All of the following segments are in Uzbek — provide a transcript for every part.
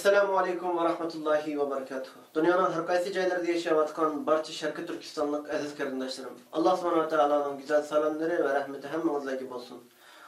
Assalamu alaikum wa rahmatullahi wa barakatuh. Dünyanın her qaysi joylarida yaşayotgan barcha Sharqi Turkistonlik aziz qarindoshlarım. Allah subhanahu wa ta'alaning güzel salamlari va rahmati hammangizlarga bo'lsin.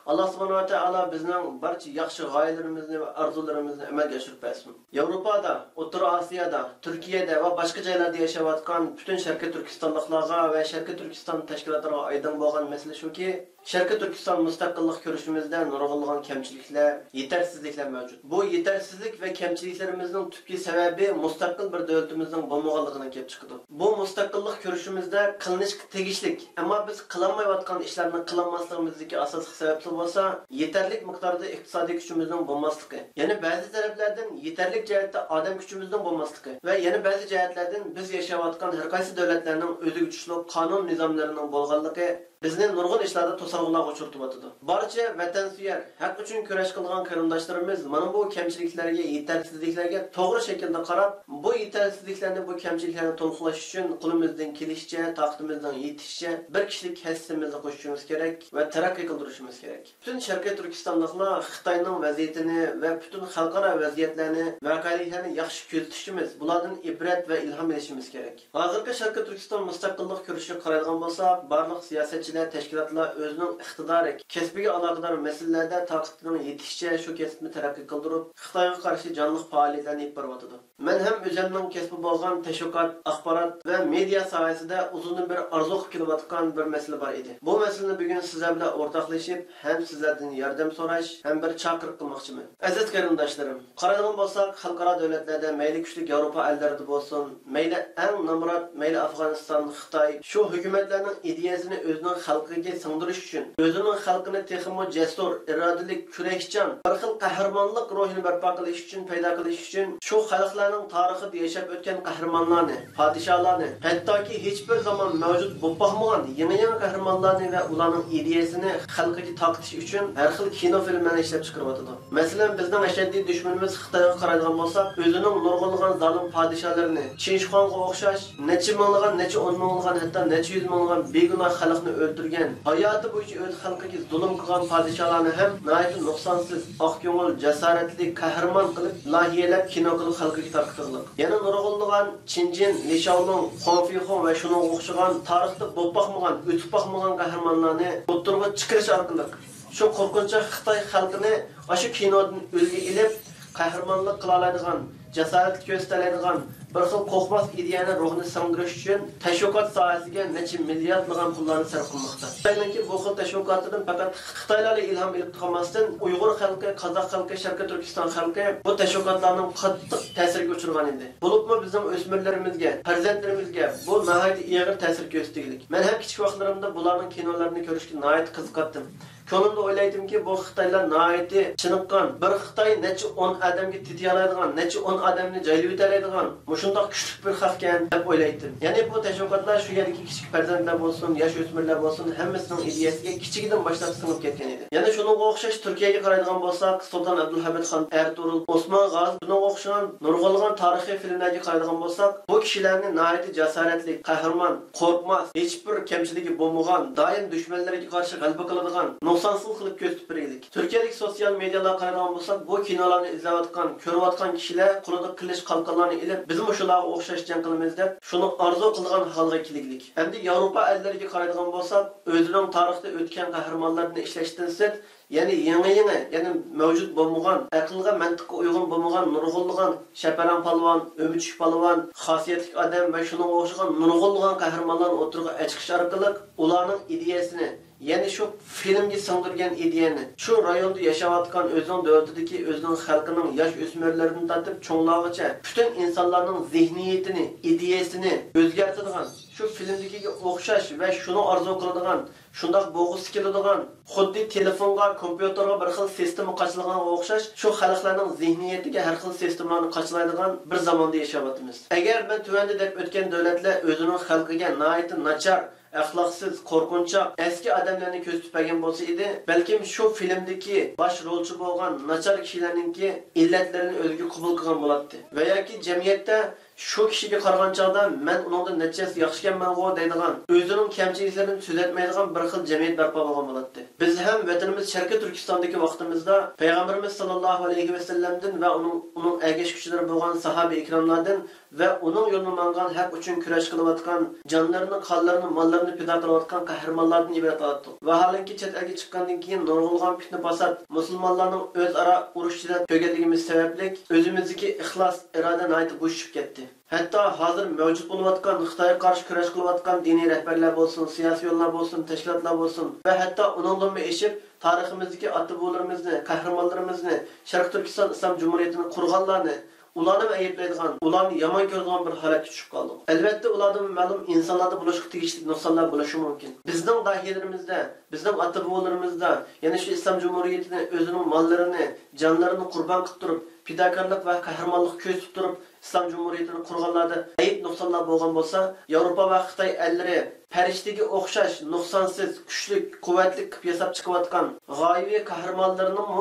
Allah subhanahu wa ta'ala bizning barcha yaxshi g'oyalarimizni va orzularimizni amalga oshirib bersin. Yevropada, O'rta Osiyoda, Turkiyada va boshqa joylarda yashayotgan butun Sharqi Turkistonliklarga va Sharqi Turkiston tashkilotlariga oydin bo'lgan masala shuki, Sharqi Turkiston mustaqillik ko'rishimizda nurg'unlagan kamchiliklar, yetersizliklar mavjud. Bu yetersizlik va kamchiliklarimizning tubki sababi mustaqil bir davlatimizning bo'lmaganligidan kelib chiqadi. Bu mustaqillik ko'rishimizda qilinishga tegishlik, ammo biz qilolmayotgan ishlarni qilolmasligimizdagi asosiy sabab bo'lsa, yetarli miqdorda iqtisodiy kuchimizning bo'lmasligi. Ya'ni ba'zi taraflardan yetarli jihatda odam kuchimizning bo'lmasligi va yana ba'zi jihatlardan biz yashayotgan har qaysi davlatlarning o'ziga tegishli qonun nizomlarining bo'lganligi bizni nurg'un ishlarda to'sqinlarga uchirtib o'tadi. Barcha vatansuyar, haq uchun kurash qilgan qarindoshlarimiz mana bu kamchiliklarga, yetersizliklarga to'g'ri shaklda qarab, bu yetersizliklarni, bu kamchiliklarni to'lqinlash uchun qo'limizdan kelishicha, taqtimizdan yetishicha bir kishilik hissimizni qo'shishimiz kerak va taraqqiy qildirishimiz kerak. Butun Sharqiy Turkistonliklar Xitoyning vaziyatini va butun xalqaro vaziyatlarni, voqeliklarni yaxshi kuzatishimiz, bulardan ibrat va ilhom olishimiz kerak. Hozirgi Sharqiy Turkiston mustaqillik ko'rishiga qaraydigan bo'lsak, barliq siyosat tashkilotlar o'zining iqtidori, kasbiga aloqador masalalarda taqdining yetishicha shu kasbni taraqqiy qildirib, Xitoyga qarshi jonli faoliyatlarni olib boryotdi. Men ham o'zimning kasbi bo'lgan tashviqot, axborot va media sohasida uzundan bir orzu qilib kelayotgan bir masala bor edi. Bu masalani bugun sizlar bilan o'rtoqlashib, ham sizlardan yordam so'rash, ham bir chaqiriq qilmoqchiman. Aziz qarindoshlarim, qaraydigan bo'lsak, xalqaro davlatlarda, mayli kuchli Yevropa ellarida bo'lsin, mayli eng nomrod, mayli Afg'oniston, Xitoy, shu hukumatlarning ideyasini o'zining xalqiga singdirish uchun, o'zining xalqini texmo jasur, irodali, kurashchan, bir xil qahramonlik ruhini barpo qilish uchun, paydo qilish uchun shu xalqlarning tarixida yashab o'tgan qahramonlarni, podshohlarni, hattoki hech bir zaman mavjud bo'lmagan yangi qahramonlarni va ularning ideyasini xalqiga taqtish uchun har xil kino filmlarni ishlab chiqaryapti. Masalan, bizning ashaddiy dushmanimiz Xitoyga qaraydigan bo'lsak, o'zining nurg'unlagan zolim podshohlarini, Chinshixonga o'xshash necha minglagan, necha 10 minglagan, hatto necha 100 minglagan begunoh xalqni o'ldirgan, hayoti bo'yicha o'z xalqiga zulm qilgan podshohlarni ham nihoyatda nuqsonsiz, oqko'ngil, jasoratli, qahramon qilib, lohiyalab kino qilib xalqiga tarqatdilar. Yana nurg'unlagan Chinjin, Lishaolong, Xonfixon va shunga o'xshagan tarixda bo'lmagan, o'tib boqmagan qahramonlarni o'ttirib chiqarish orqali shu qo'rqinchli Xitoy xalqini o'sha kinodan o'lga ilib, qahramonlik qila oladigan, jasorat ko'rsatadigan bir xil qo'rqmas ideyani ruhini singdirish uchun tashviqot sohasiga necha milliardlagan pullarni sarf qilmoqda. Xitoyning bu xil tashviqotidan faqat Xitoylarga ilhom olib qolmasdan, Uyg'ur xalqi, Qozoq xalqi, Sharqiy Turkiston xalqi bu tashviqotlarning qattiq ta'siriga uchragan edi. Bo'libmi bizning o'smirlarimizga, farzandlarimizga bu nihoyat og'ir ta'sir ko'rsatdilik. Men ham kichik vaqtlarimda bularning kinolarini ko'rishga nihoyat qiziqdim. Ko'nglimda o'ylaydimki, bu Xitoylar nihoyatda chiniqqan, bir Xitoy necha 10 odamga tetiy oladigan, necha 10 odamni joylab o'tadigan, shundoq kuchli bir xalqkan deb o'ylaydim. Ya'ni bu tashviqotlar shu yerdagi kichik farzandlar bo'lsin, yosh o'smirlar bo'lsin, hammasining ideyasiga kichigidan boshlab singib ketgan edi. Yana shunga o'xshash Turkiyaga qaraydigan bo'lsak, Sulton Abdulhamidxon, Ertuğrul, Osman G'ozi, bunga o'xshagan nurg'unlagan tarixiy filmlarga qaraydigan bo'lsak, bu kishilarni nihoyat jasoratli, qahramon, qo'rqmas, hech bir kamchiligi bo'lmagan, doim dushmanlarga qarshi g'alaba qiladigan, nuqsonsiz qilib ko'rsatib beraylik. Turkiyalik sotsial medialar qaraydigan bo'lsak, bu kinolarni izlayotgan, ko'rayotgan kishilar qo'lida qilish qalqonlarni ilib, biz shularga o'xshash jang qilamiz deb, shuni orzu qilgan holga keliglik. Endi Yevropa ellariga qaraydigan bo'lsak, o'zining tarixda o'tgan qahramonlarni ishlashdan sit, ya'ni ya'ni mavjud bo'lmagan, aqlga, mantiqqa uyg'un bo'lmagan nurg'unlagan Shaparan polvon, Ömüchük polvon, xosiyatli odam va shunga o'xshagan nurg'unlagan qahramonlarni o'tirg'a chiqish orqali ularning ideyasini, ya'ni shu filmga singdirgan ideyani, shu rayonda yashayotgan o'zining davlatidagi, o'zining xalqining yosh o'smirlaridan tortib cho'nglargacha butun insonlarning zehniyatini, ideyasini o'zgartiradigan, shu filmdagiga o'xshash va shuni orzu qiladigan, shundoq bo'g'isi keladigan, xuddi telefonga, kompyuterga bir xil sistema qachilganga o'xshash, shu xalqlarning zehniyatiga har xil sistemalarni qachilaydigan bir zamonda yashayapmiz. Agar men tuvanda deb o'tgan davlatlar o'zining xalqiga nihoyat nachar, axloqsiz, qo'rqinchoq, eski odamlarni ko'z tutmagan bo'lsa edi, balkim shu filmdagi bosh rolchi bo'lgan nachar kishilarningki illatlarini o'ziga qabul qilgan bo'lardi. Va yoki jamiyatda shu kishiga qaragan chog'da men uningdan nechasi yaxshi ekanman-ku deydigan, o'zining kamchiliklarini so'zlatmaydigan bir xil jamiyat barpo bo'lgan bo'ladi. Biz ham vatanimiz Sharqiy Turkistondagi vaqtimizda payg'ambarimiz sollallohu alayhi va sallamdan va uning ergashuvchilari bo'lgan sahoba ikromlardan va uning yo'lini mangan haq uchun kurash qilayotgan, jonlarini, qonlarini, mollarini fido qilayotgan qahramonlardan iborat bo'ldik. Vaholanki chet elga chiqqandan keyin nurg'ulg'an fitna fasod, musulmonlarning o'zaro urushida ko'rganligimiz sababli o'zimizdagi ixlos, iroda nihoyat bo'shib ketdi. Hatto hozir mavjud bo'layotgan Xitoyga qarshi kurash qilayotgan diniy rahbarlar bo'lsin, siyosiy yo'llar bo'lsin, tashkilotlar bo'lsin va hatto uningdan eshib tariximizdagi ota-bobolarimizni, qahramonlarimizni, Sharq Turkiston Islom Jumhuriyatini qurganlarni ularni ayblaydigan, ularni yomon ko'radigan bir holatga tushib qoldik. Albatta ulardan ma'lum insonlarda bo'lishga tegishli nuqsonlar bo'lishi mumkin. Bizning dahilarimizda, bizning ota-bobolarimizda, ya'ni shu Islom Jumhuriyatini o'zining mollarini, jonlarini qurbon qilib turib, fidokorlik va qahramonlik ko'rsatib turib, Islom Jumhuriyatini qurganlarda ayb nuqsonlar bo'lgan bo'lsa, Yevropa va Xitoy ellari farishtaga o'xshash, nuqsonsiz, kuchli, quvvatli qilib yasab chiqayotgan g'oyibiy qahramonlarning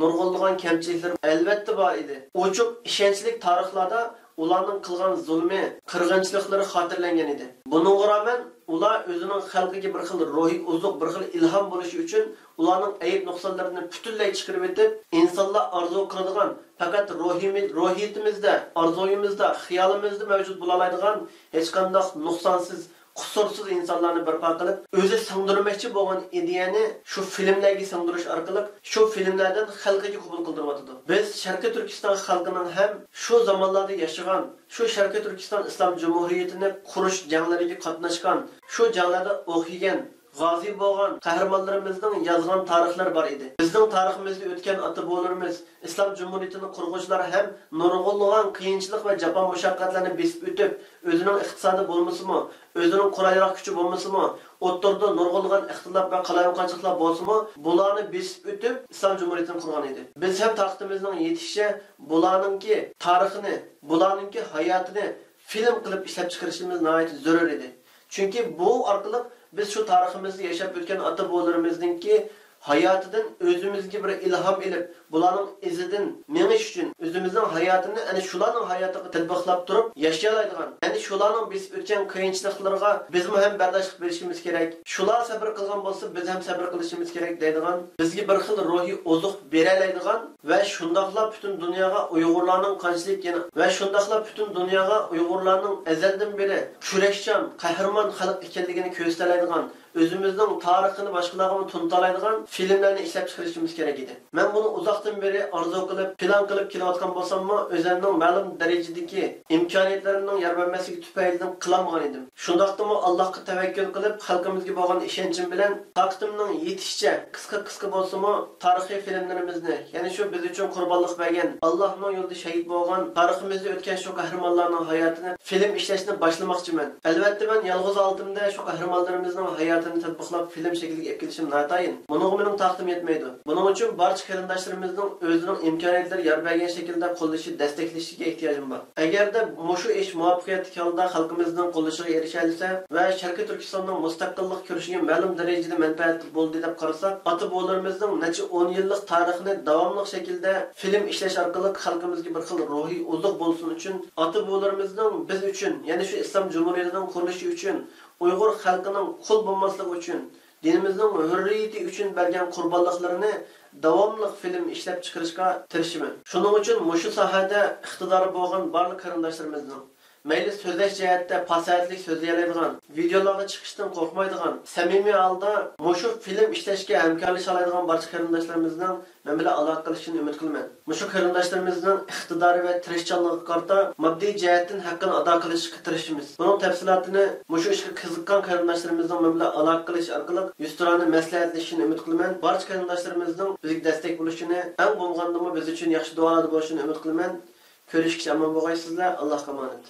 nurg'ulg'an kamchiliklar albatta bor edi. Ochiq ishonchli tarixlarda ularning qilgan zulmi, qirg'inchiliklari xotirlangan edi. Buningga ra'man ular o'zining xalqiga bir xil ruhiy uzuq, bir xil ilhom bo'lishi uchun ularning ayb nuqsonlarini butunlay chiqarib etib, insonlar orzu qiladigan, faqat ruhiyatimizda, orzuyimizda, xiyolimizda mavjud bo'lalaydigan hech qanday nuqsonsiz, qusursiz insonlarni barpo qilib, o'zi singdirmoqchi bo'lgan ideyani shu filmlarga singdirish orqali shu filmlardan xalqiga qabul qildiryapti. Biz Sharqiy Turkiston xalqining ham shu zamonlarda yashagan, shu Sharqiy Turkiston Islom Jumhuriyatini qurish janglariga qatnashgan, shu janglarda o'qigan, g'ozi bo'lgan qahramonlarimizning yozgan tarixlar bor edi. Bizning tariximizda o'tgan ota-bobolarimiz, Islom Jumhuriyatini qurg'uvchilar ham nurg'ulg'an qiyinchilik va jafo mushaqqatlarni besib o'tib, o'zining iqtisodi bo'lmasimi, o'zining qurolliq kuchi bo'lmasimi, o'ttirda nurg'ulg'an ixtilof va qalayonqanchiliklar bo'lsimi, bularni besib o'tib Islom Jumhuriyatini qurgan edi. Biz ham taxtimizning yetishicha bularningki tarixini, bularningki hayotini film qilib ishlab chiqarishimiz nihoyat zarur edi. Chunki bu orqali biz shu tariximizda yashab o'tgan ota-bobolarimizningki hayotidan o'zimizga bir ilhom elib, bularning izidan menish uchun o'zimizning hayotini ana shularning hayotiga tatbiqlab turib yashayoladigan, ya'ni shularning biz o'tgan qiyinchiliklarga biz ham bardoshlik berishimiz kerak. Shular sabr qilgan bo'lsa, biz ham sabr qilishimiz kerak deydigan, bizga bir xil ruhiy ozuq beralaydigan va shundaqla butun dunyoga Uyg'urlarning qanchalik va shundaqla butun dunyoga Uyg'urlarning azaldan beri kurashchan, qahramon xalq ekanligini ko'rsatadigan, o'zimizning tarixini boshqalarga tuntalaydigan filmlarni ishlab chiqarishimiz kerak edi. Men buni uzoqdan beri orzu qilib, plan qilib kelayotgan bo'lsam-mu, o'zimning ma'lum darajadagi imkoniyatlarimning yarbanmasligi tufaylidan qilolmagan edim. Shundaqdimi Allohga tavakkul qilib, xalqimizga bo'lgan ishonchim bilan taqdimning yetishicha qisqa bo'lsa-mu, tarixiy filmlarimizni, ya'ni shu biz uchun qurbonlik bergan, Allohning yo'lida shahid bo'lgan, tariximizda o'tgan shu qahramonlarning hayotini film ishlashni boshlamoqchiman. Albatta men yolg'iz oldimda shu qahramonlarimizning hayotini tatbiqlab film shakliga olib kelishim notayin. Buning mening taqdim etmaydi. Buning uchun barcha qarindoshlarimizning o'zining imkoniyatlari yar bergan shaklda qo'llashi, desteklashiga ehtiyojim bor. Agarda mushu ish muvaffaqiyatli holda xalqimizning qo'llashiga erishilsa va Sharqiy Turkistonning mustaqillik ko'rishiga ma'lum darajada manfaat bo'ldi deb qarasak, ota-bobolarimizning necha 10 yillik tarixini davomli shaklda film ishlash orqali xalqimizga bir xil ruhiy uzuq bo'lsin uchun, ota-bobolarimizning biz uchun, ya'ni shu Islom Jumhuriyatining qurilishi uchun, Uyg'ur xalqining qul bo'lmasligi uchun, dinimizning hurriyati uchun bergan qurbonliklarini davomli film ishlab chiqarishga tirishiman. Shuning uchun mushu sohada iqtidori bo'lgan barcha qarindoshlarimizning mayli so'zlash jihatda fasohatli so'zlaydigan, videolarga chiqishdan qo'rqmaydigan, samimiy holda mushu film ishlashga hamkorlasha oladigan barcha qarindoshlarimizning men bilan aloqa qilishini umid qilaman. Mushu qarindoshlarimizning iqtidori va tirishchanligiga qarata moddiy jihatdan haqqini ado qilishga tirishimiz. Buning tafsilotini mushu ishga qiziqqan qarindoshlarimizning men bilan aloqa qilish orqali yuzturani maslahatlashishini umid qilaman. Barcha qarindoshlarimizning bizga destek bo'lishini, eng bo'lgandimi biz uchun yaxshi duolar bo'lishini umid qilaman. Ko'rishga omon bo'lgaysizlar. Allohga omonat.